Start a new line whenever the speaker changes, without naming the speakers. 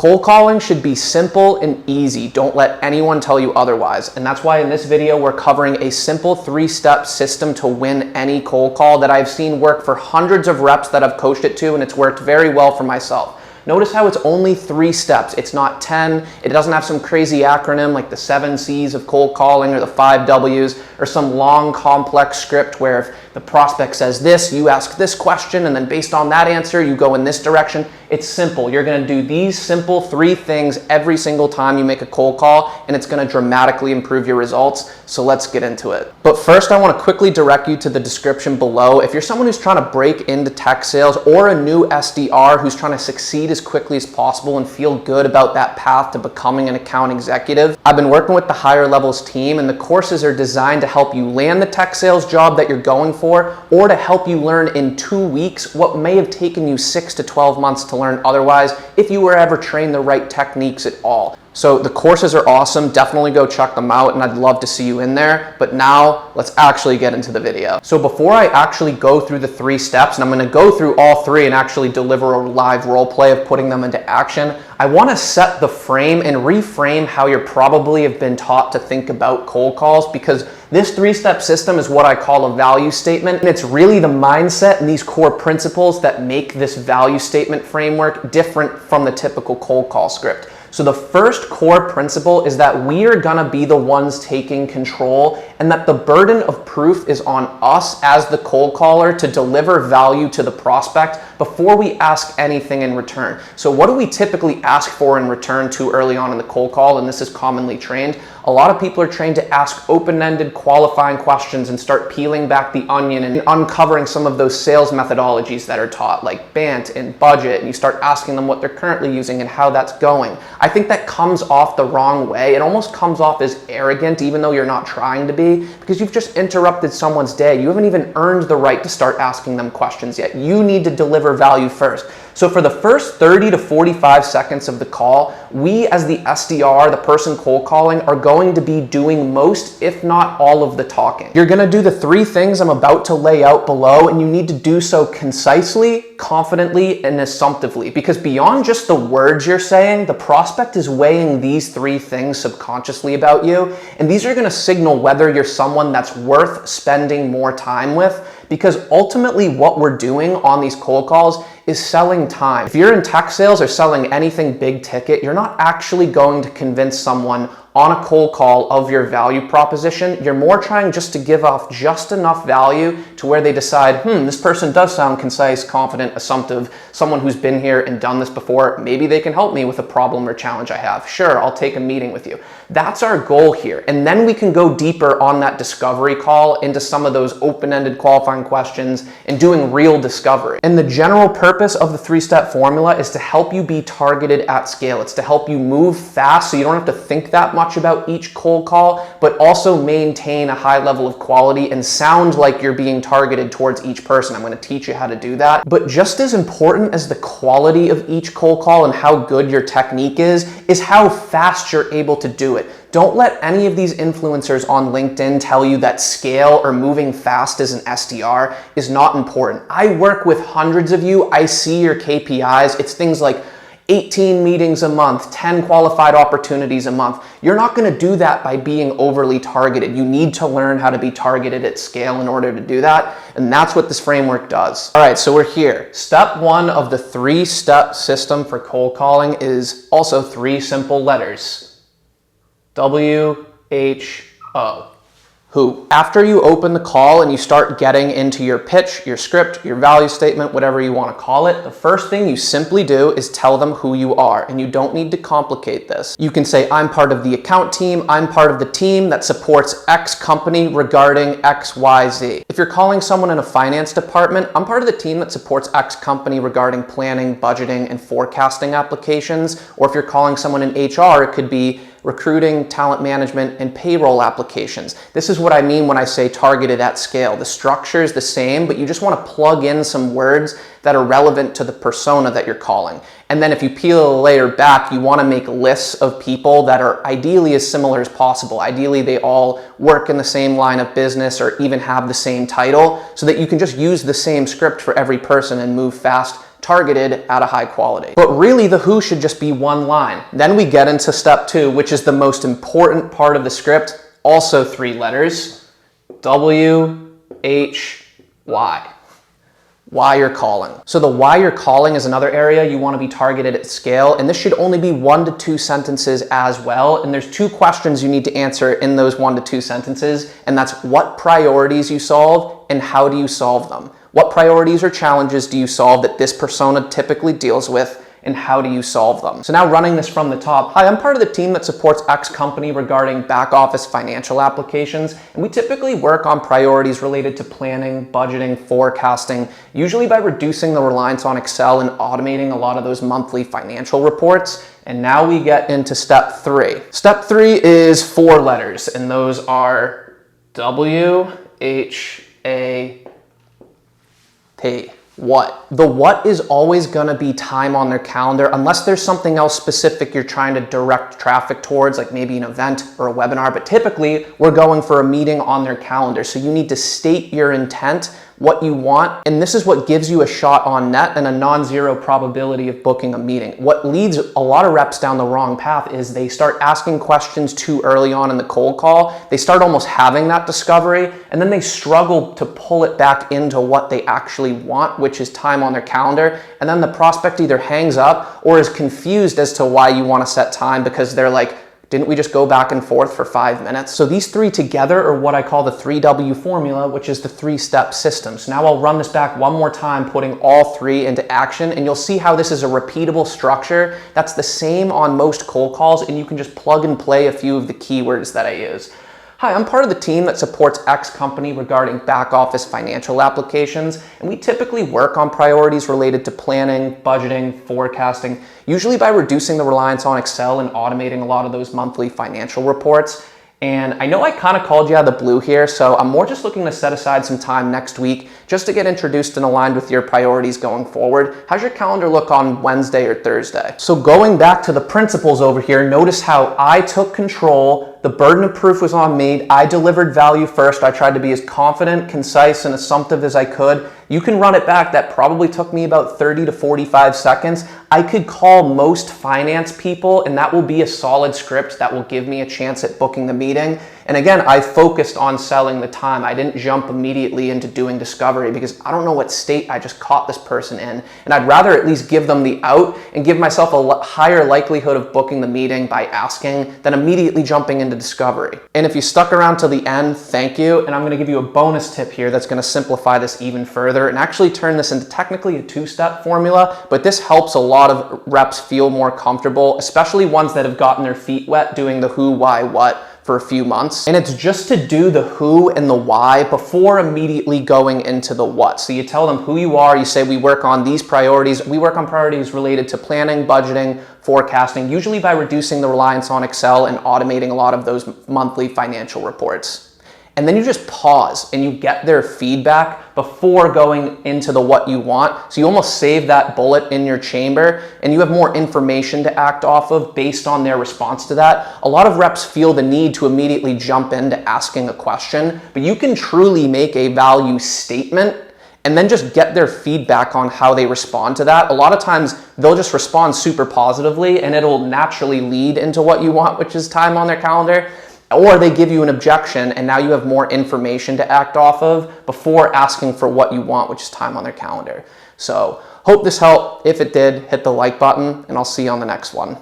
Cold calling should be simple and easy. Don't let anyone tell you otherwise. And that's why in this video, we're covering a simple 3-step system to win any cold call that I've seen work for hundreds of reps that I've coached it to, and it's worked very well for myself. Notice how it's only 3 steps. It's not 10. It doesn't have some crazy acronym like the 7 C's of cold calling or the 5 W's or some long complex script where if the prospect says this, you ask this question, and then based on that answer, you go in this direction. It's simple. You're going to do these simple 3 things every single time you make a cold call, and it's going to dramatically improve your results. So let's get into it. But first, I want to quickly direct you to the description below. If you're someone who's trying to break into tech sales or a new SDR who's trying to succeed as quickly as possible and feel good about that path to becoming an account executive, I've been working with the higher levels team, and the courses are designed to help you land the tech sales job that you're going for, or to help you learn in 2 weeks what may have taken you 6 to 12 months to learn otherwise if you were ever trained the right techniques at all. So the courses are awesome. Definitely go check them out, and I'd love to see you in there. But now let's actually get into the video. So before I actually go through the 3 steps, and I'm going to go through all 3 and actually deliver a live role play of putting them into action, I want to set the frame and reframe how you probably have been taught to think about cold calls, because this 3-step system is what I call a value statement, and it's really the mindset and these core principles that make this value statement framework different from the typical cold call script. So the first core principle is that we are gonna be the ones taking control, and that the burden of proof is on us as the cold caller to deliver value to the prospect before we ask anything in return. So what do we typically ask for in return too early on in the cold call? And this is commonly trained. A lot of people are trained to ask open-ended qualifying questions and start peeling back the onion and uncovering some of those sales methodologies that are taught, like BANT and budget, and you start asking them what they're currently using and how that's going. I think that comes off the wrong way. It almost comes off as arrogant, even though you're not trying to be, because you've just interrupted someone's day. You haven't even earned the right to start asking them questions yet. You need to deliver value first. So for the first 30 to 45 seconds of the call, we as the SDR, the person cold calling, are going to be doing most, if not all of the talking. You're gonna do the 3 things I'm about to lay out below, and you need to do so concisely, confidently, and assumptively, because beyond just the words you're saying, the prospect is weighing these 3 things subconsciously about you, and these are gonna signal whether you're someone that's worth spending more time with, because ultimately what we're doing on these cold calls is selling time. If you're in tech sales or selling anything big ticket, you're not actually going to convince someone on a cold call of your value proposition. You're more trying just to give off just enough value to where they decide, this person does sound concise, confident, assumptive, someone who's been here and done this before. Maybe they can help me with a problem or challenge I have. Sure, I'll take a meeting with you. That's our goal here. And then we can go deeper on that discovery call into some of those open-ended qualifying questions and doing real discovery. And the general purpose of the 3-step formula is to help you be targeted at scale. It's to help you move fast so you don't have to think that much about each cold call, but also maintain a high level of quality and sound like you're being targeted towards each person. I'm going to teach you how to do that. But just as important as the quality of each cold call and how good your technique is how fast you're able to do it. Don't let any of these influencers on LinkedIn tell you that scale or moving fast as an SDR is not important. I work with hundreds of you. I see your KPIs. It's things like 18 meetings a month, 10 qualified opportunities a month. You're not going to do that by being overly targeted. You need to learn how to be targeted at scale in order to do that. And that's what this framework does. All right, so we're here. Step 1 of the 3-step system for cold calling is also 3 simple letters. WHO. Who. After you open the call and you start getting into your pitch, your script, your value statement, whatever you want to call it, the first thing you simply do is tell them who you are, and you don't need to complicate this. You can say, I'm part of the account team, I'm part of the team that supports X company regarding XYZ. If you're calling someone in a finance department, I'm part of the team that supports X company regarding planning, budgeting, and forecasting applications. Or if you're calling someone in HR, it could be recruiting, talent management, and payroll applications. This is what I mean when I say targeted at scale. The structure is the same, but you just want to plug in some words that are relevant to the persona that you're calling. And then if you peel a layer back, you want to make lists of people that are ideally as similar as possible. Ideally, they all work in the same line of business or even have the same title, so that you can just use the same script for every person and move fast targeted at a high quality. But really the who should just be one line. Then we get into step 2, which is the most important part of the script, also 3 letters, W, H, Y. Why you're calling. So the why you're calling is another area you want to be targeted at scale, and this should only be 1 to 2 sentences as well. And there's 2 questions you need to answer in those 1 to 2 sentences, and that's what priorities you solve and how do you solve them. What priorities or challenges do you solve that this persona typically deals with, and how do you solve them? So now running this from the top, hi, I'm part of the team that supports X company regarding back office financial applications, and we typically work on priorities related to planning, budgeting, forecasting, usually by reducing the reliance on Excel and automating a lot of those monthly financial reports. And now we get into step 3. Step 3 is 4 letters, and those are W, H, A, T. What? The what is always going to be time on their calendar unless there's something else specific you're trying to direct traffic towards, like maybe an event or a webinar, but typically we're going for a meeting on their calendar. So you need to state your intent, what you want, and this is what gives you a shot on net and a non-zero probability of booking a meeting. What leads a lot of reps down the wrong path is they start asking questions too early on in the cold call. They start almost having that discovery, and then they struggle to pull it back into what they actually want, which is time on their calendar. And then the prospect either hangs up or is confused as to why you want to set time, because they're like, didn't we just go back and forth for 5 minutes? So these 3 together are what I call the 3W formula, which is the 3-step system. So now I'll run this back one more time, putting all 3 into action, and you'll see how this is a repeatable structure that's the same on most cold calls, and you can just plug and play a few of the keywords that I use. Hi, I'm part of the team that supports X company regarding back office financial applications, and we typically work on priorities related to planning, budgeting, forecasting, usually by reducing the reliance on Excel and automating a lot of those monthly financial reports. And I know I kind of called you out of the blue here, so I'm more just looking to set aside some time next week just to get introduced and aligned with your priorities going forward. How's your calendar look on Wednesday or Thursday? So going back to the principles over here, notice how I took control. The burden of proof was on me. I delivered value first. I tried to be as confident, concise, and assumptive as I could. You can run it back. That probably took me about 30 to 45 seconds. I could call most finance people, and that will be a solid script that will give me a chance at booking the meeting. And again, I focused on selling the time. I didn't jump immediately into doing discovery because I don't know what state I just caught this person in. And I'd rather at least give them the out and give myself a higher likelihood of booking the meeting by asking than immediately jumping into discovery. And if you stuck around till the end, thank you. And I'm going to give you a bonus tip here that's going to simplify this even further and actually turn this into technically a 2-step formula. But this helps a lot of reps feel more comfortable, especially ones that have gotten their feet wet doing the who, why, what for a few months. And it's just to do the who and the why before immediately going into the what. So you tell them who you are, you say we work on these priorities. We work on priorities related to planning, budgeting, forecasting, usually by reducing the reliance on Excel and automating a lot of those monthly financial reports. And then you just pause and you get their feedback before going into the what you want. So you almost save that bullet in your chamber and you have more information to act off of based on their response to that. A lot of reps feel the need to immediately jump into asking a question, but you can truly make a value statement and then just get their feedback on how they respond to that. A lot of times they'll just respond super positively and it'll naturally lead into what you want, which is time on their calendar. Or they give you an objection and now you have more information to act off of before asking for what you want, which is time on their calendar. So hope this helped. If it did, hit the like button and I'll see you on the next one.